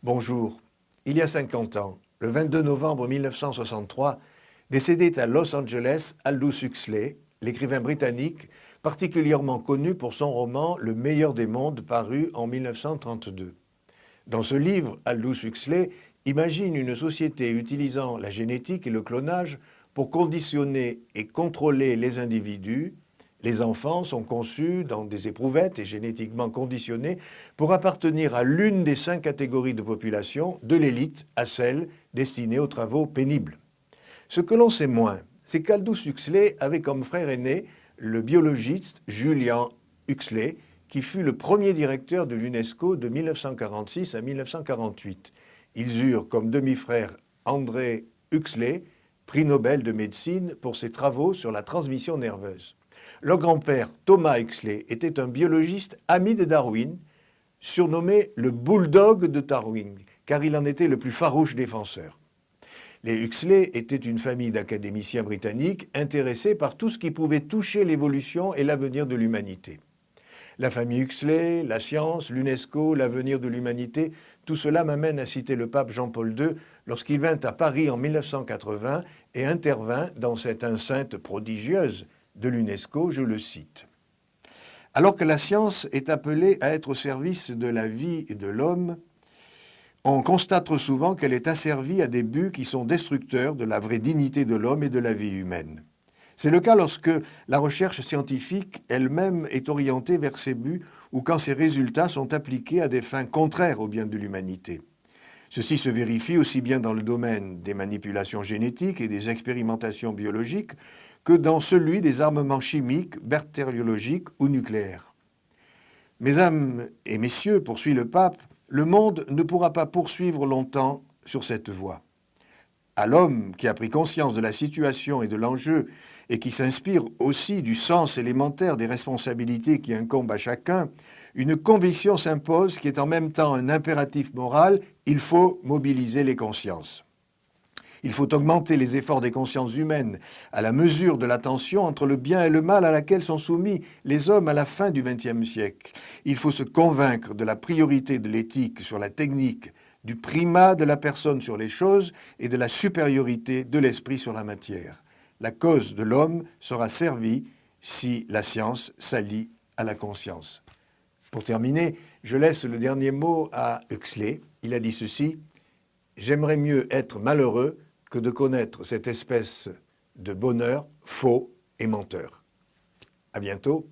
Bonjour. Il y a 50 ans, le 22 novembre 1963, décédait à Los Angeles Aldous Huxley, l'écrivain britannique particulièrement connu pour son roman Le meilleur des mondes paru en 1932. Dans ce livre, Aldous Huxley imagine une société utilisant la génétique et le clonage pour conditionner et contrôler les individus. Les enfants sont conçus dans des éprouvettes et génétiquement conditionnés pour appartenir à l'une des 5 catégories de population, de l'élite à celle destinée aux travaux pénibles. Ce que l'on sait moins, c'est qu'Aldous Huxley avait comme frère aîné le biologiste Julian Huxley, qui fut le premier directeur de l'UNESCO de 1946 à 1948. Ils eurent comme demi-frère André Huxley, prix Nobel de médecine pour ses travaux sur la transmission nerveuse. Leur grand-père, Thomas Huxley, était un biologiste ami de Darwin, surnommé le Bulldog de Darwin, car il en était le plus farouche défenseur. Les Huxley étaient une famille d'académiciens britanniques intéressés par tout ce qui pouvait toucher l'évolution et l'avenir de l'humanité. La famille Huxley, la science, l'UNESCO, l'avenir de l'humanité, tout cela m'amène à citer le pape Jean-Paul II lorsqu'il vint à Paris en 1980 et intervint dans cette enceinte prodigieuse de l'UNESCO, je le cite. Alors que la science est appelée à être au service de la vie de l'homme, on constate trop souvent qu'elle est asservie à des buts qui sont destructeurs de la vraie dignité de l'homme et de la vie humaine. C'est le cas lorsque la recherche scientifique elle-même est orientée vers ces buts ou quand ses résultats sont appliqués à des fins contraires au bien de l'humanité. Ceci se vérifie aussi bien dans le domaine des manipulations génétiques et des expérimentations biologiques que dans celui des armements chimiques, bactériologiques ou nucléaires. Mesdames et messieurs, poursuit le pape, le monde ne pourra pas poursuivre longtemps sur cette voie. À l'homme qui a pris conscience de la situation et de l'enjeu et qui s'inspire aussi du sens élémentaire des responsabilités qui incombent à chacun, une conviction s'impose qui est en même temps un impératif moral, il faut mobiliser les consciences. Il faut augmenter les efforts des consciences humaines à la mesure de la tension entre le bien et le mal à laquelle sont soumis les hommes à la fin du XXe siècle. Il faut se convaincre de la priorité de l'éthique sur la technique, du primat de la personne sur les choses et de la supériorité de l'esprit sur la matière. La cause de l'homme sera servie si la science s'allie à la conscience. Pour terminer, je laisse le dernier mot à Huxley. Il a dit ceci : « J'aimerais mieux être malheureux que de connaître cette espèce de bonheur faux et menteur. » À bientôt.